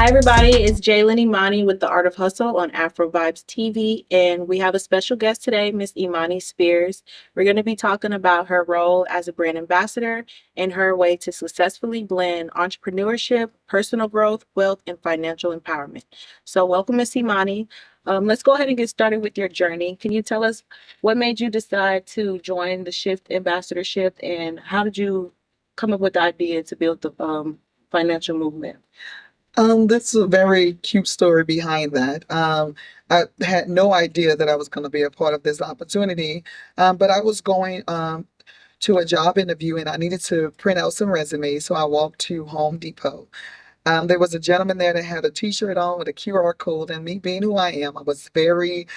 Hi, everybody. It's Jaelen Imani with The Art of Hustle on Afrovibes TV, and we have a special guest today, Miss Imani Spears. We're going to be talking about her role as a brand ambassador and her way to successfully blend entrepreneurship, personal growth, wealth, and financial empowerment. So, welcome, Miss Imani. Let's go ahead and get started with your journey. Can you tell us what made you decide to join the Shift ambassadorship, and how did you come up with the idea to build the financial movement? That's a very cute story behind that. I had no idea that I was going to be a part of this opportunity, but I was going to a job interview and I needed to print out some resumes, so I walked to Home Depot. There was a gentleman there that had a T-shirt on with a QR code, and me being who I am, I was very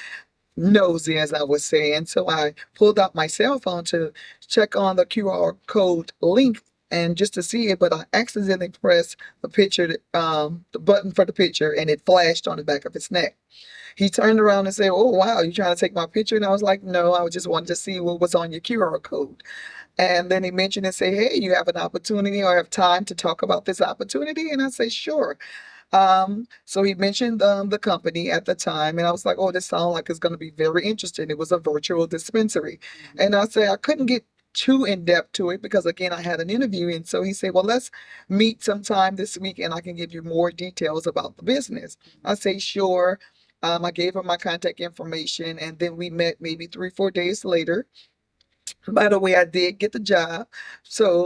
nosy, as I would say. And so I pulled out my cell phone to check on the QR code link and just to see it, but I accidentally pressed the button for the picture, and it flashed on the back of his neck. He turned around and said, "Oh, wow, you trying to take my picture?" And I was like, "No, I just wanted to see what was on your QR code." And then he mentioned and say, "Hey, you have an opportunity or have time to talk about this opportunity?" And I say, "Sure." So he mentioned the company at the time, and I was like, "Oh, this sounds like it's going to be very interesting." It was a virtual dispensary, and I say I couldn't get too in depth to it because again I had an interview, and so he said, "Well, let's meet sometime this week, and I can give you more details about the business." I say, "Sure." I gave him my contact information, and then we met maybe 3, 4 days later. By the way, I did get the job,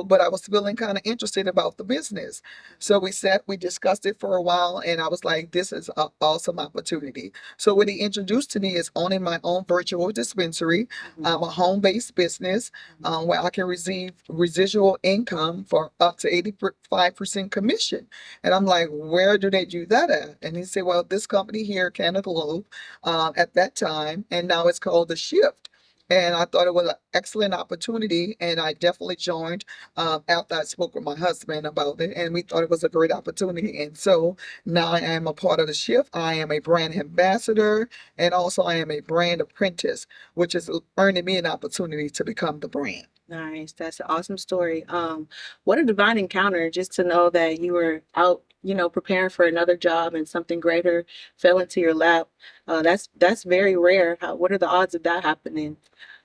but I was feeling kind of interested about the business. So we discussed it for a while, and I was like, this is an awesome opportunity. So what he introduced to me is owning my own virtual dispensary, a home-based business where I can receive residual income for up to 85% commission. And I'm like, where do they do that at? And he said, well, this company here, Canada Globe, at that time, and now it's called The Shift. And I thought it was an excellent opportunity, and I definitely joined after I spoke with my husband about it, and we thought it was a great opportunity. And so now I am a part of the shift. I am a brand ambassador, and also I am a brand apprentice, which is earning me an opportunity to become the brand. Nice. That's an awesome story. What a divine encounter just to know that you were out, preparing for another job and something greater fell into your lap. That's very rare. What are the odds of that happening?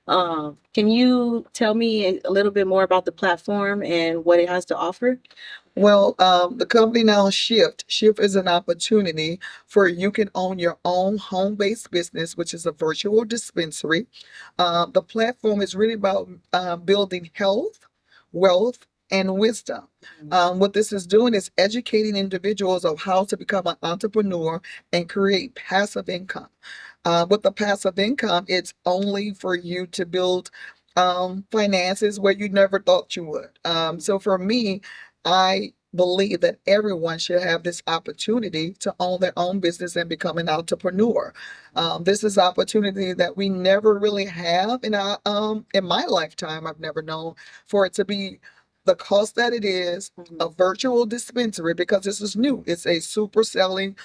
Can you tell me a little bit more about the platform and what it has to offer? Well, the company now Shift. Shift is an opportunity for you can own your own home-based business, which is a virtual dispensary. The platform is really about building health, wealth, and wisdom. What this is doing is educating individuals of how to become an entrepreneur and create passive income. With the passive income, it's only for you to build finances where you never thought you would. So for me, I believe that everyone should have this opportunity to own their own business and become an entrepreneur. This is opportunity that we never really have in my lifetime. I've never known for it to be the cost that it is, a virtual dispensary, because this is new. It's a super selling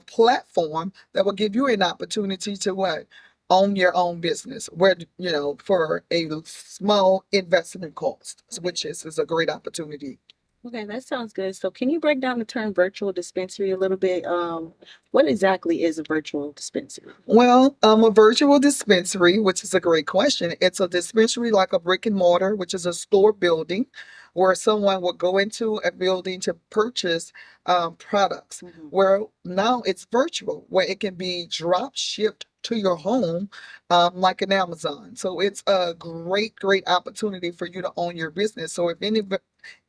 platform that will give you an opportunity to what? Own your own business where for a small investment cost, which is a great opportunity. Okay, that sounds good. So can you break down the term virtual dispensary a little bit? What exactly is a virtual dispensary? Well, a virtual dispensary, which is a great question. It's a dispensary like a brick and mortar, which is a store building where someone will go into a building to purchase products. Where now it's virtual, where it can be drop shipped to your home like an Amazon. So it's a great, great opportunity for you to own your business. So if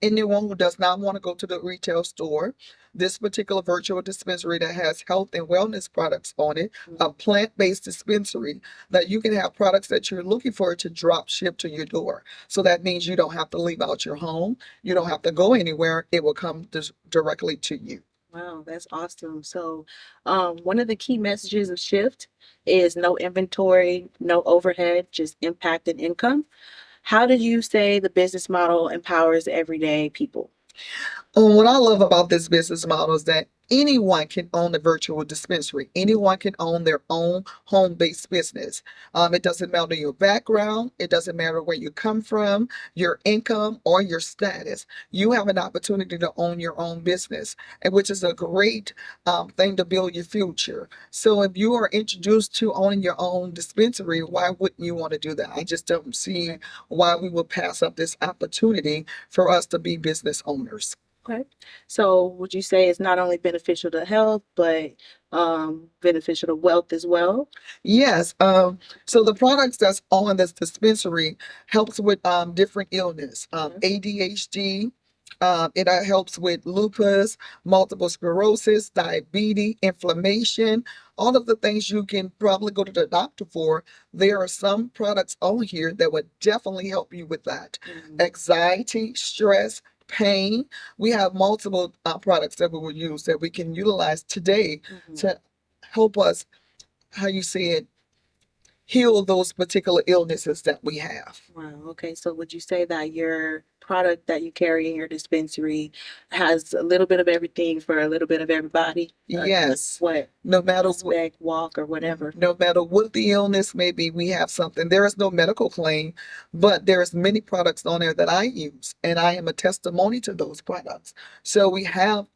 anyone who does not want to go to the retail store, this particular virtual dispensary that has health and wellness products on it, a plant-based dispensary that you can have products that you're looking for to drop ship to your door. So that means you don't have to leave out your home. You don't have to go anywhere. It will come directly to you. Wow, that's awesome. So, one of the key messages of Shift is no inventory, no overhead, just impact and income. How did you say the business model empowers everyday people? What I love about this business model is that anyone can own a virtual dispensary. Anyone can own their own home-based business. It doesn't matter your background. It doesn't matter where you come from, your income, or your status. You have an opportunity to own your own business, and which is a great thing to build your future. So if you are introduced to owning your own dispensary, why wouldn't you want to do that? I just don't see why we would pass up this opportunity for us to be business owners. Okay. So would you say it's not only beneficial to health, but beneficial to wealth as well? Yes. So the products that's on this dispensary helps with different illness, Mhm. ADHD. It helps with lupus, multiple sclerosis, diabetes, inflammation, all of the things you can probably go to the doctor for. There are some products on here that would definitely help you with that. Mhm. Anxiety, stress, pain. We have multiple products that we will use that we can utilize today Mhm. to help us, how you say it, heal those particular illnesses that we have. Wow. Okay. So would you say that your product that you carry in your dispensary has a little bit of everything for a little bit of everybody? Yes. What No matter what, aspect, walk, or whatever? no matter what the illness may be, we have something. There is no medical claim, but there's many products on there that I use, and I am a testimony to those products. So we have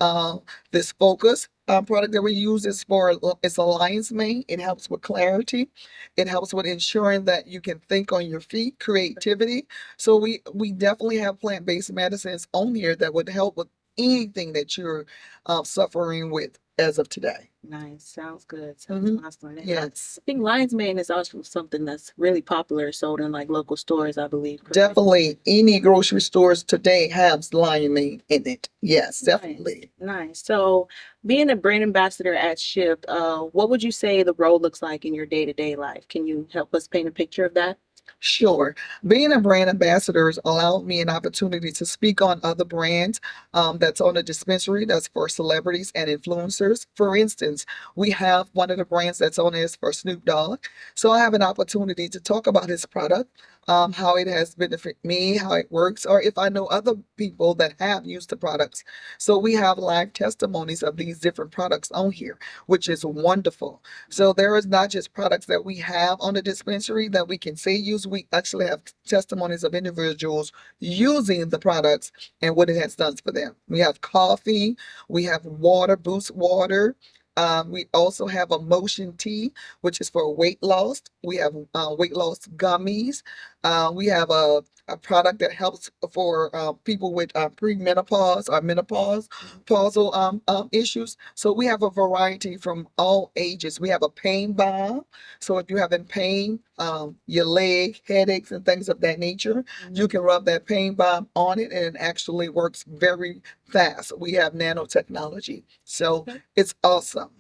this focus product that we use is for it's a lion's mane. It helps with clarity. It helps with ensuring that you can think on your feet, creativity. So we definitely have plant-based medicines on here that would help with anything that you're suffering with as of today. Nice. Sounds good. Sounds Hmm. awesome. And I Yes. think lion's mane is also something that's really popular, sold in like local stores, I believe, correct? Definitely, any grocery stores today have lion meat in it. Yes, Nice. definitely. Nice. So, being a brand ambassador at Shift, what would you say the role looks like in your day-to-day life? Can you help us paint a picture of that? Sure. Being a brand ambassador has allowed me an opportunity to speak on other brands that's on a dispensary that's for celebrities and influencers. For instance, we have one of the brands that's on this for Snoop Dogg. So I have an opportunity to talk about his product, how it has benefited me, how it works, or if I know other people that have used the products. So we have live testimonies of these different products on here, which is wonderful. So there is not just products that we have on the dispensary that we can say use. We actually have testimonies of individuals using the products and what it has done for them. We have coffee, we have water, Boost water. We also have a motion tea, which is for weight loss. We have weight loss gummies. We have a product that helps for people with premenopause or menopause pausal issues. So we have a variety from all ages. We have a pain balm. So if you're having pain, your leg, headaches, and things of that nature, you can rub that pain balm on it and it actually works very fast. We have nanotechnology. So Okay. it's awesome.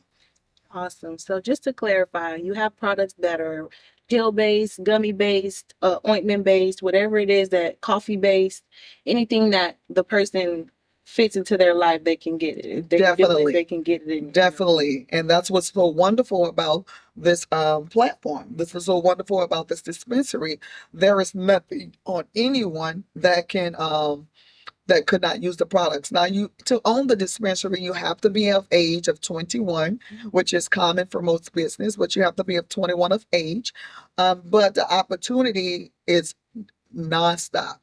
Awesome. So just to clarify, you have products that are pill-based, gummy-based, ointment-based, whatever it is that coffee-based, anything that the person fits into their life, they can get it. If they feel it, they Definitely. can get it in your home. Definitely. And that's what's so wonderful about this platform. This is so wonderful about this dispensary. There is nothing on anyone that could not use the products. Now, you to own the dispensary, you have to be of age of 21, which is common for most business, but you have to be of 21 of age. But the opportunity is nonstop.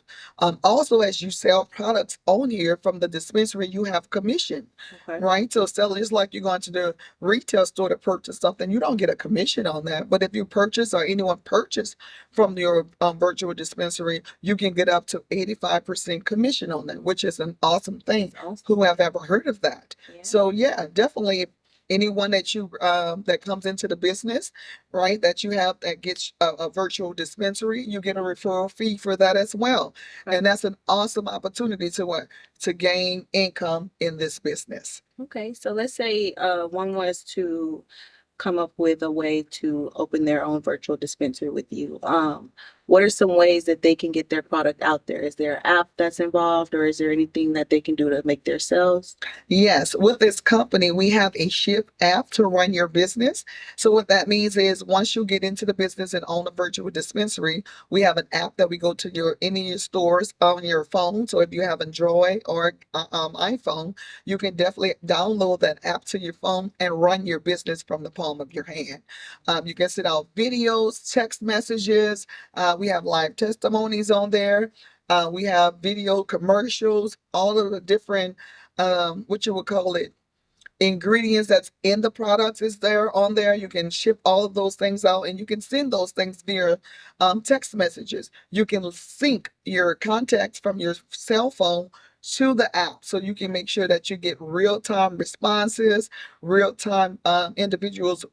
Also, as you sell products on here from the dispensary, you have commission, Okay. right? So, sell it's like you're going to the retail store to purchase something. You don't get a commission on that. But if you purchase or anyone purchase from your virtual dispensary, you can get up to 85% commission on that, which is an awesome thing. That's awesome. Who have ever heard of that? Yeah. So, yeah, definitely. Anyone that you that comes into the business, right, that you have that gets a virtual dispensary, you get a referral fee for that as well. Okay. And that's an awesome opportunity to what? To gain income in this business. Okay. So let's say one was to come up with a way to open their own virtual dispensary with you. what are some ways that they can get their product out there? Is there an app that's involved, or is there anything that they can do to make their sales? Yes, with this company, we have a Shift app to run your business. So what that means is once you get into the business and own a virtual dispensary, we have an app that we go to your any of your stores on your phone. So if you have Android or iPhone, you can definitely download that app to your phone and run your business from the palm of your hand. You can send out videos, text messages. We have live testimonies on there. We have video commercials, all of the different what you would call it, ingredients that's in the products is there on there. You can ship all of those things out and you can send those things via text messages. You can sync your contacts from your cell phone to the app so you can make sure that you get real-time responses, real-time individuals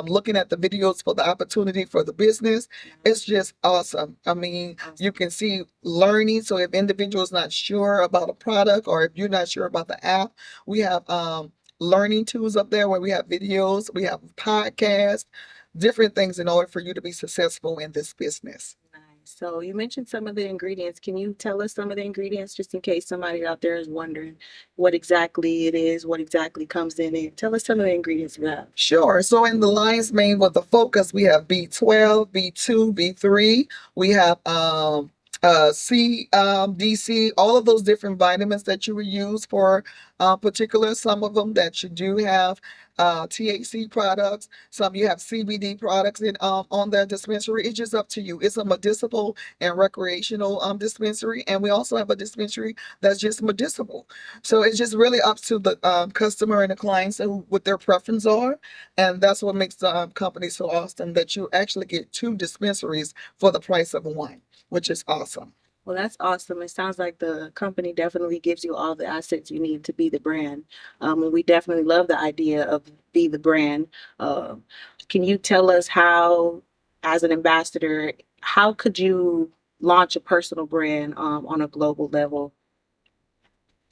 looking at the videos for the opportunity for the business. It's just awesome. I mean, you can see learning. So if individuals not sure about a product or if you're not sure about the app, we have learning tools up there where we have videos, we have podcasts, different things in order for you to be successful in this business. Nice. So you mentioned some of the ingredients. Can you tell us some of the ingredients just in case somebody out there is wondering what exactly it is, what exactly comes in it? Tell us some of the ingredients you have. Sure. So in the lion's mane with the focus, we have B12, B2, B3. We have C, DC, all of those different vitamins that you would use for particular. Some of them that you do have THC products. Some you have CBD products in on their dispensary. It's just up to you. It's a medicinal and recreational dispensary, and we also have a dispensary that's just medicinal. So it's just really up to the customer and the clients and what their preference are, and that's what makes the company so awesome that you actually get two dispensaries for the price of one, which is awesome. Well, that's awesome. It sounds like the company definitely gives you all the assets you need to be the brand. And we definitely love the idea of be the brand. Um, can you tell us how, as an ambassador, how could you launch a personal brand on a global level?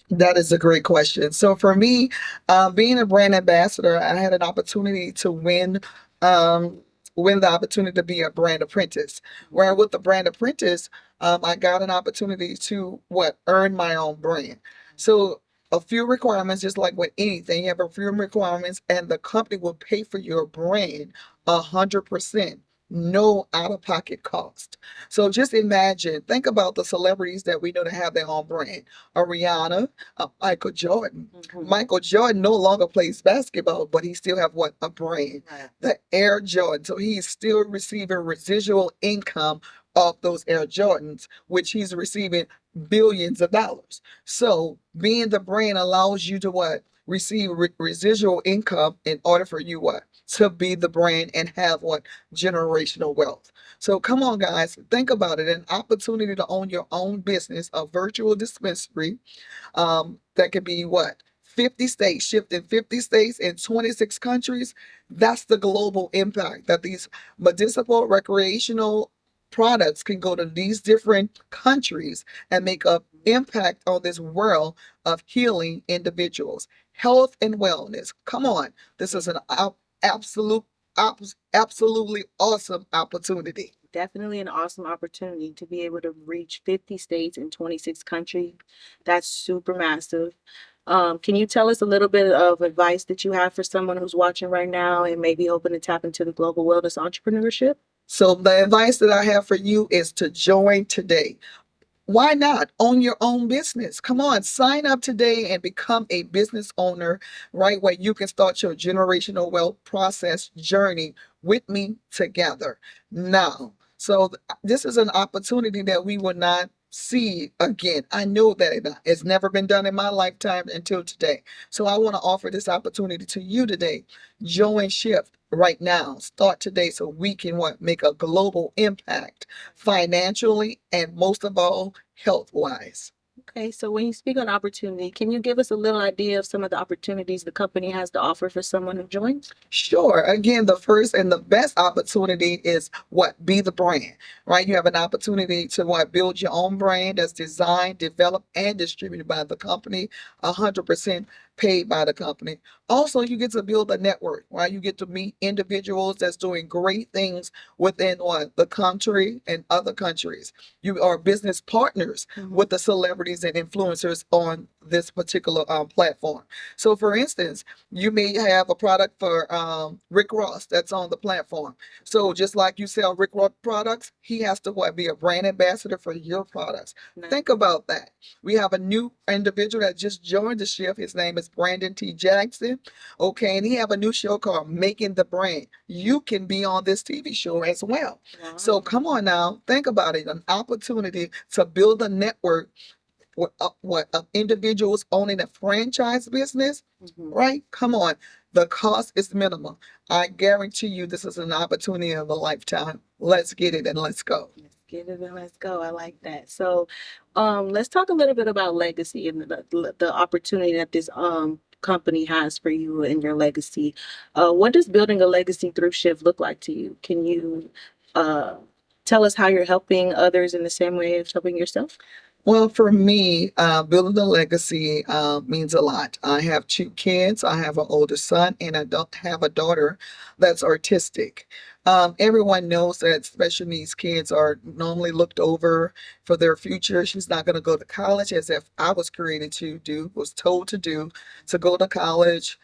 That is a great question. So for me, being a brand ambassador, I had an opportunity to um, win the opportunity to be a brand apprentice. Where with the brand apprentice, I got an opportunity to what earn my own brand. So a few requirements, just like with anything, you have a few requirements, and the company will pay for your brand 100%. No out of pocket cost. So just imagine, think about the celebrities that we know to have their own brand. A Rihanna, Michael Jordan. Mhm. Michael Jordan no longer plays basketball, but he still have what a brand, Right. the Air Jordan. So he's still receiving residual income of those Air Jordans, which he's receiving billions of dollars. So being the brand allows you to what receive residual income in order for you what to be the brand and have what generational wealth. So come on, guys, think about it. An opportunity to own your own business, a virtual dispensary that could be what 50 states, shipped in 50 states in 26 countries. That's the global impact that these medicinal recreational products can go to these different countries and make an impact on this world of healing individuals, health and wellness. Come on, this is an absolute absolutely awesome opportunity. Definitely an awesome opportunity to be able to reach 50 states and 26 countries. That's super massive. Can you tell us a little bit of advice that you have for someone who's watching right now and maybe hoping to tap into the global wellness entrepreneurship? So the advice that I have for you is to join today. Why not own your own business? Come on, sign up today and become a business owner, right? Where you can start your generational wealth process journey with me together now. So this is an opportunity that we will not see again. I know that it's never been done in my lifetime until today. So I want to offer this opportunity to you today. Join Shift right now. Start today so we can what make a global impact financially and most of all health wise. Okay, so when you speak on opportunity, can you give us a little idea of some of the opportunities the company has to offer for someone who joins? Sure. Again, the first and the best opportunity is what be the brand, right? You have an opportunity to what build your own brand that's designed, developed, and distributed by the company 100% paid by the company. Also, you get to build a network, right? You get to meet individuals that's doing great things within what the country and other countries. You are business partners with the celebrities and influencers on this particular platform. So, for instance, you may have a product for Rick Ross that's on the platform. So, just like you sell Rick Ross products, he has to what, be a brand ambassador for your products. Think about that. We have a new individual that just joined the shift. His name is Brandon T. Jackson. Okay, and he have a new show called Making the Brand. You can be on this TV show as well. So come on now, think about it. An opportunity to build a network of individuals owning a franchise business, right? Come on. The cost is minimal. I guarantee you this is an opportunity of a lifetime. Let's get it and let's go. Let's get it and let's go. I like that. So, let's talk a little bit about legacy and the opportunity that this company has for you and your legacy. What does building a legacy through Shift look like to you? Can you uh tell us how you're helping others in the same way as helping yourself? Well, for me, building a legacy means a lot. I have two kids. I have an older son, and I don't have a daughter that's artistic. Everyone knows that special needs kids are normally looked over for their future. She's not going to go to college as if I was created to do, was told to do, to go to college,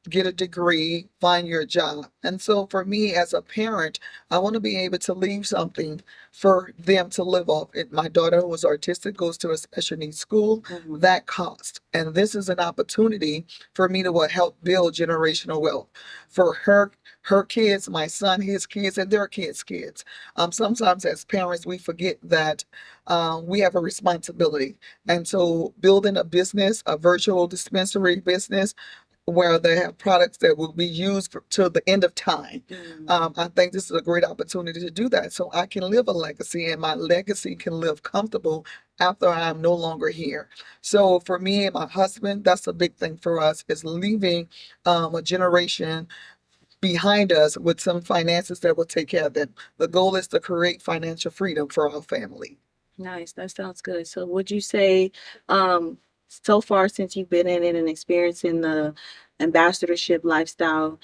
get a degree, find your job. And so for me as a parent, I want to be able to leave something for them to live off. My daughter who was artistic goes to a special needs school. That cost. And this is an opportunity for me to help build generational wealth for her kids, my son, his kids, and their kids. Sometimes as parents, we forget that we have a responsibility. And so building a business, a virtual dispensary business, where they have products that will be used till the end of time. I think this is a great opportunity to do that so I can live a legacy and my legacy can live comfortable after I'm no longer here. So for me and my husband, that's a big thing for us is leaving a generation behind us with some finances that will take care of them. The goal is to create financial freedom for our family. Nice. That sounds good. So would you say, so far since you've been in it and experiencing the ambassadorship lifestyle,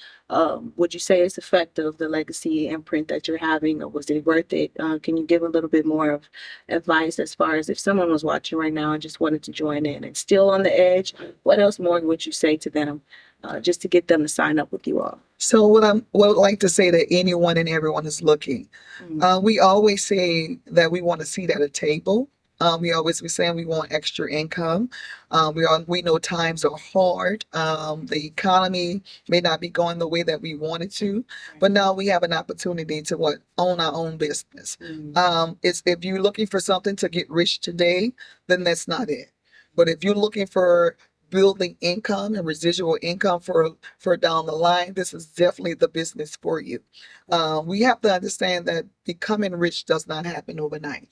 would you say it's effective, the legacy imprint that you're having, or was it worth it? Can you give a little bit more of advice as far as if someone was watching right now and just wanted to join in and still on the edge, what else more would you say to them, just to get them to sign up with you all? So what I would like to say that anyone and everyone is looking, we always say that we want a seat at a table. We always be saying we want extra income. We know times are hard. The economy may not be going the way that we wanted to, but now we have an opportunity to own our own business. It's if you're looking for something to get rich today, then that's not it. But if you're looking for building income and residual income for down the line, this is definitely the business for you. We have to understand that becoming rich does not happen overnight.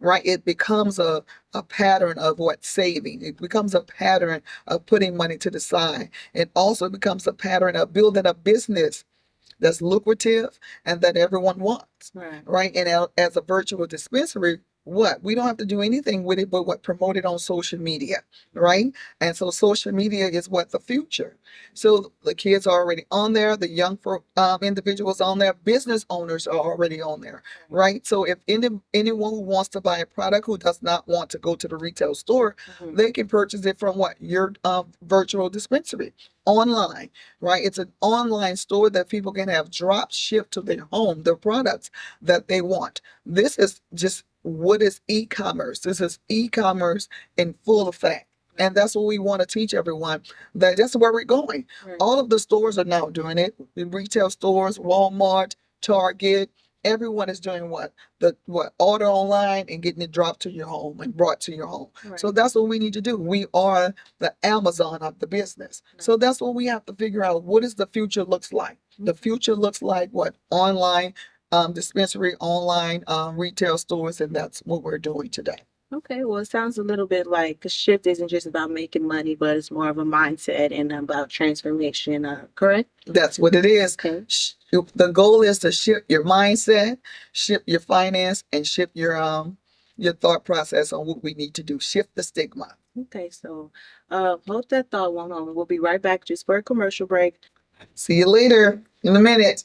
Right? It becomes a pattern of saving. It becomes a pattern of putting money to the side. It also becomes a pattern of building a business that's lucrative and that everyone wants. Right? And as a virtual dispensary, we don't have to do anything with it but promote it on social media, right? And so social media is the future. So the kids are already on there, the young individuals on there, business owners are already on there, right? So if anyone who wants to buy a product who does not want to go to the retail store, they can purchase it from your virtual dispensary online, right? It's an online store that people can have drop shipped to their home, their products that they want. This is just what is e-commerce? This is e-commerce in full effect. And that's what we want to teach everyone. That's where we're going. All of the stores are now doing it. The retail stores, Walmart, Target, everyone is doing order online and getting it dropped to your home and brought to your home. So that's what we need to do. We are the Amazon of the business. So that's what we have to figure out. What does the future looks like? The future looks like online dispensary, online retail stores, and that's what we're doing today. Okay, well, it sounds a little bit like a shift isn't just about making money, but it's more of a mindset and about transformation, correct? That's what it is. Okay. The goal is to shift your mindset, shift your finance, and shift your thought process on what we need to do. Shift the stigma. Okay, so hold that thought one moment. We'll be right back just for a commercial break. See you later in a minute.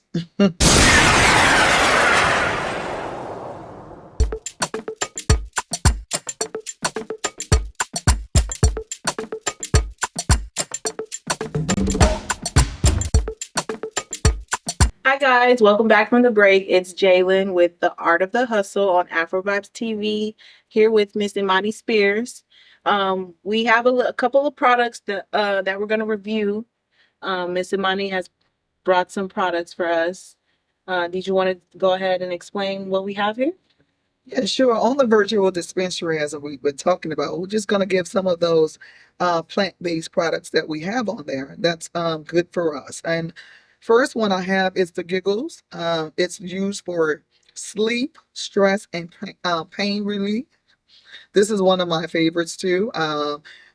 Hi guys, welcome back from the break. It's Jaelen with the Art of the Hustle on Afrovibes TV, here with Miss Imani Spears. We have a couple of products that we're going to review. Miss Imani has brought some products for us. Did you want to go ahead and explain what we have here? Yeah, sure. On the virtual dispensary, as we've been talking about, we're just going to give some of those plant-based products that we have on there. That's good for us. And first one I have is the Giggles. It's used for sleep, stress, and pain relief. This is one of my favorites too.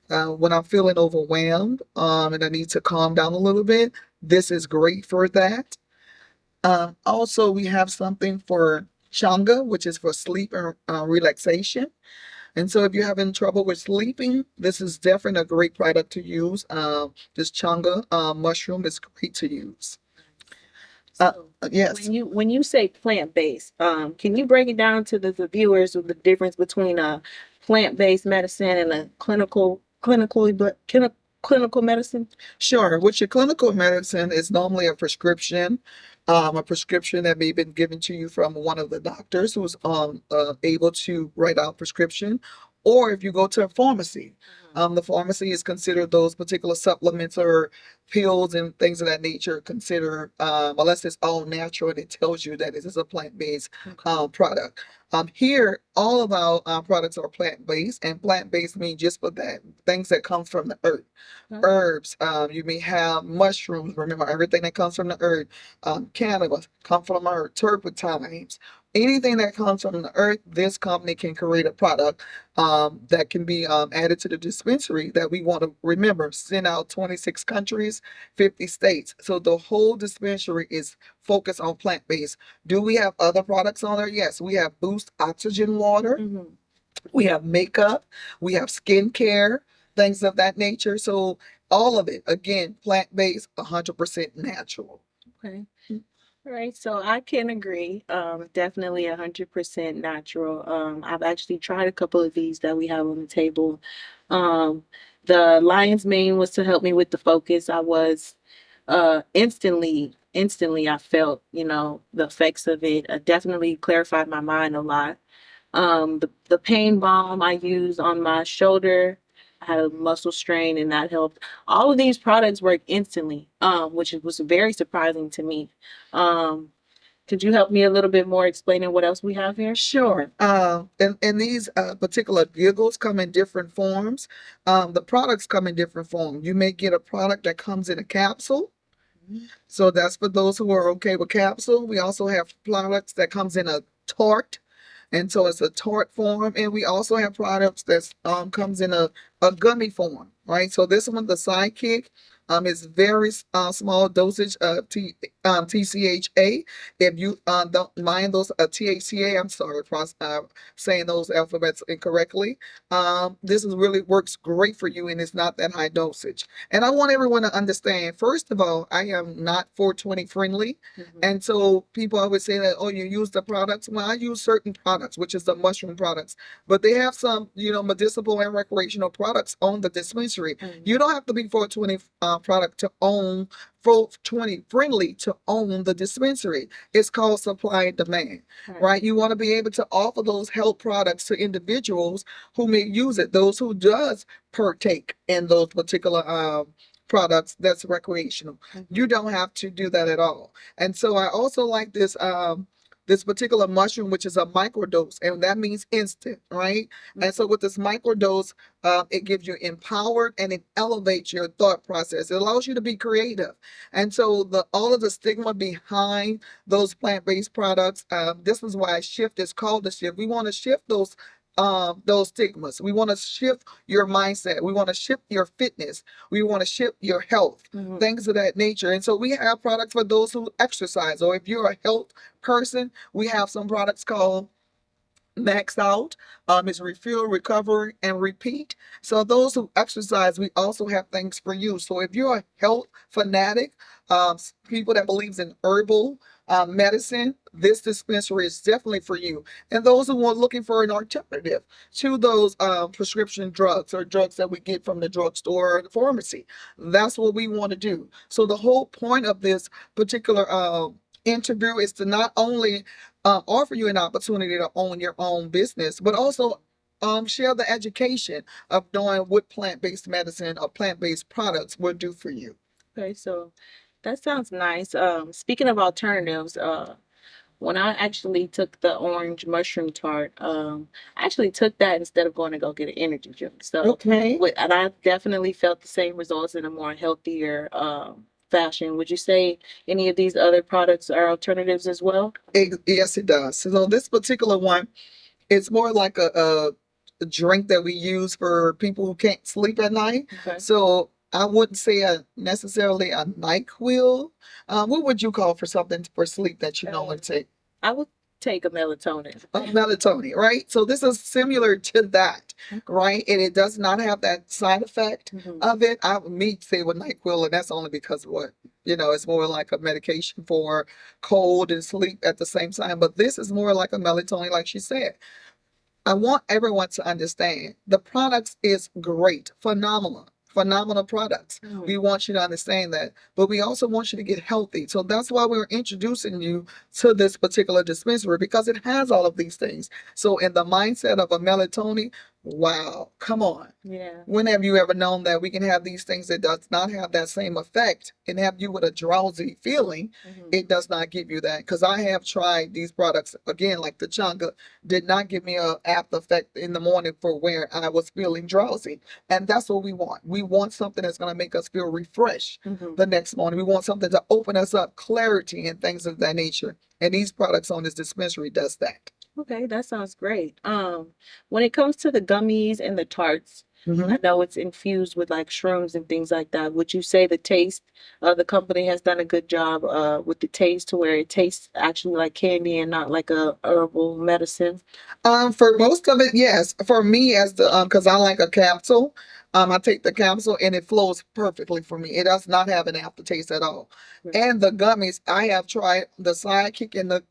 When I'm feeling overwhelmed and I need to calm down a little bit, this is great for that. Also, we have something for Changa, which is for sleep and relaxation. And so, if you're having trouble with sleeping, this is definitely a great product to use. This Changa mushroom is great to use. Uh, So yes, when you say plant based, can you break it down to the viewers of the difference between a plant based medicine and a clinical medicine? sure. With your clinical medicine, it's normally a prescription that may have been given to you from one of the doctors who's able to write out prescription, or if you go to a pharmacy. The pharmacy is considered those particular supplements or pills and things of that nature considered unless it's all natural and it tells you that it is a plant-based product. Here, all of our products are plant-based, and plant-based means just for that things that come from the earth. Herbs. You may have mushrooms. Remember, everything that comes from the earth. Cannabis come from earth. Turpentines. Anything that comes from the earth, this company can create a product that can be added to the dispensary that we want to remember. Send out 26 countries, 50 states. So the whole dispensary is focused on plant-based. Do we have other products on there? Yes, we have Boost Oxygen Water. Mm-hmm. We have makeup, we have skincare, things of that nature. So all of it, again, plant-based, 100% natural. Okay. All right, so I can agree. Definitely 100% natural. I've actually tried a couple of these that we have on the table. Um, the lion's mane was to help me with the focus. I was instantly I felt, the effects of it. Definitely clarified my mind a lot. The pain balm I used on my shoulder, I had a muscle strain and that helped. All of these products work instantly, which was very surprising to me. Um, could you help me a little bit more explaining what else we have here? Sure. And these particular giggles come in different forms. The products come in different forms. You may get a product that comes in a capsule. So that's for those who are okay with capsule. We also have products that comes in a tart. And so it's a tart form. And we also have products that comes in a gummy form, right? So this one, the Sidekick, is very small dosage of TCHA. If you don't mind those THCA, I'm sorry for saying those alphabets incorrectly. This is really works great for you, and it's not that high dosage. And I want everyone to understand, first of all, I am not 420 friendly. And so people always say that, oh, you use the products. Well, I use certain products, which is the mushroom products, but they have some, medicinal and recreational products on the dispensary. You don't have to be 420 product to own 420 friendly to own the dispensary. It's called supply and demand, right? You want to be able to offer those health products to individuals who may use it, those who does partake in those particular products that's recreational. You don't have to do that at all. And so I also like this particular mushroom, which is a microdose, and that means instant, right? And so with this microdose, it gives you empowered and it elevates your thought process. It allows you to be creative. And so all of the stigma behind those plant-based products, this is why shift is called the shift. We want to shift those stigmas. We want to shift your mindset. We want to shift your fitness. We want to shift your health, things of that nature. And so we have products for those who exercise, or if you're a health person, we have some products called max out. It's refill, recover, and repeat. So those who exercise, we also have things for you. So if you're a health fanatic, people that believes in herbal medicine, this dispensary is definitely for you. And those who are looking for an alternative to those prescription drugs or drugs that we get from the drugstore or the pharmacy, that's what we want to do. So the whole point of this particular interview is to not only offer you an opportunity to own your own business, but also share the education of knowing what plant-based medicine or plant-based products will do for you. Okay, so that sounds nice. Speaking of alternatives, when I actually took the orange mushroom tart, I actually took that instead of going to go get an energy drink. So, Okay. and I definitely felt the same results in a more healthier fashion. Would you say any of these other products are alternatives as well? Yes, it does. So this particular one, it's more like a drink that we use for people who can't sleep at night. Okay. So I wouldn't say necessarily a NyQuil. What would you call for something for sleep that you normally take? I would take a melatonin. Melatonin, right? So this is similar to that, right? And it does not have that side effect of it. I would me say with NyQuil, and that's only because of what it's more like a medication for cold and sleep at the same time. But this is more like a melatonin, like she said. I want everyone to understand the products is great, phenomenal products. We want you to understand that, but we also want you to get healthy. So that's why we're introducing you to this particular dispensary because it has all of these things. So in the mindset of a melatonin, wow, come on. Yeah. When have you ever known that we can have these things that does not have that same effect and have you with a drowsy feeling? It does not give you that because I have tried these products again, like the Chunga did not give me a after effect in the morning for where I was feeling drowsy. And that's what we want. We want something that's going to make us feel refreshed the next morning. We want something to open us up, clarity and things of that nature. And these products on this dispensary does that. Okay, that sounds great. When it comes to the gummies and the tarts, I know it's infused with like shrooms and things like that. Would you say the taste the company has done a good job with the taste to where it tastes actually like candy and not like a herbal medicine? For most of it, yes. For me, as the because I like a capsule, I take the capsule and it flows perfectly for me. It does not have an aftertaste at all. And the gummies, I have tried the Sidekick and the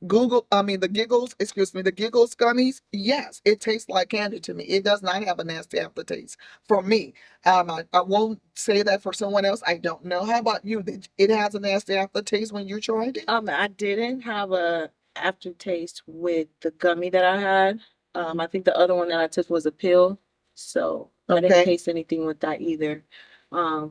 the Giggles, excuse me, the Giggles gummies. Yes, it tastes like candy to me. It does not have a nasty aftertaste for me. I won't say that for someone else. I don't know. How about you? Did it has a nasty aftertaste when you tried it? I didn't have a aftertaste with the gummy that I had. I think the other one that I took was a pill, so I didn't Okay. taste anything with that either.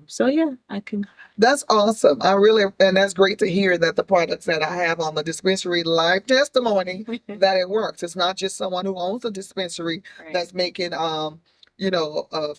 So yeah, I can. That's awesome. And that's great to hear that the products that I have on the dispensary live testimony that it works. It's not just someone who owns a dispensary Right. that's making,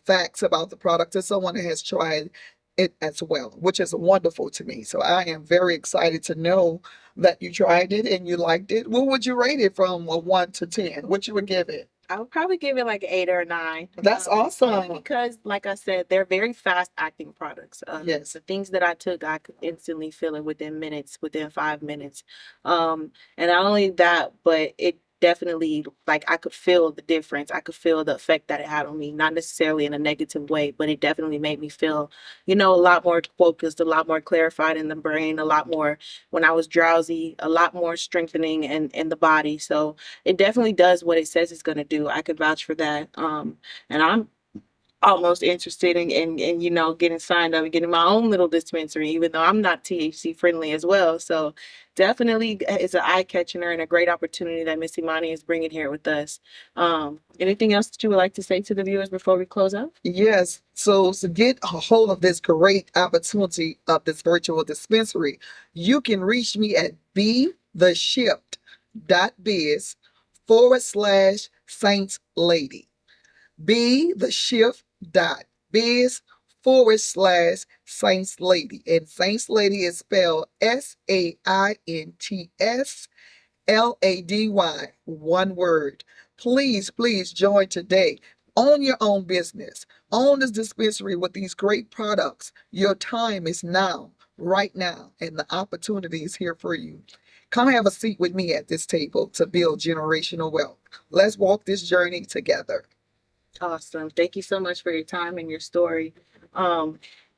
facts about the product. It's someone that has tried it as well, which is wonderful to me. So I am very excited to know that you tried it and you liked it. What would you rate it from a 1 to 10? What you would give it? I would probably give it like an 8 or 9. That's Only awesome. because, like I said, they're very fast acting products. Yes. The things that I took, I could instantly feel it within minutes, within 5 minutes. And not only that, but it definitely, like, I could feel the difference. I could feel the effect that it had on me, not necessarily in a negative way, but it definitely made me feel, a lot more focused, a lot more clarified in the brain, a lot more when I was drowsy, a lot more strengthening in the body. So it definitely does what it says it's going to do. I could vouch for that. And I'm almost interested in getting signed up and getting my own little dispensary, even though I'm not THC friendly as well. So definitely it's an eye catcher and a great opportunity that Miss Imani is bringing here with us. Anything else that you would like to say to the viewers before we close out? Yes. So to get a hold of this great opportunity of this virtual dispensary, you can reach me at betheshift.biz/Saints Lady. betheshift.biz/Saints Lady. And Saints Lady is spelled SAINTSLADY. One word. Please join today. Own your own business. Own this dispensary with these great products. Your time is now. right now, and the opportunity is here for you. Come have a seat with me at this table to build generational wealth. Let's walk this journey together. Awesome. Thank you so much for your time and your story. Um,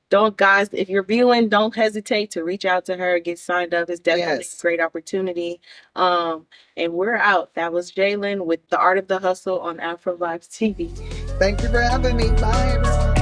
don't guys, if you're viewing, don't hesitate to reach out to her, get signed up. It's definitely a Yes. great opportunity. Um, and we're out. That was Jaelen with The Art of the Hustle on Afrovibes TV. Thank you for having me. Bye, everyone.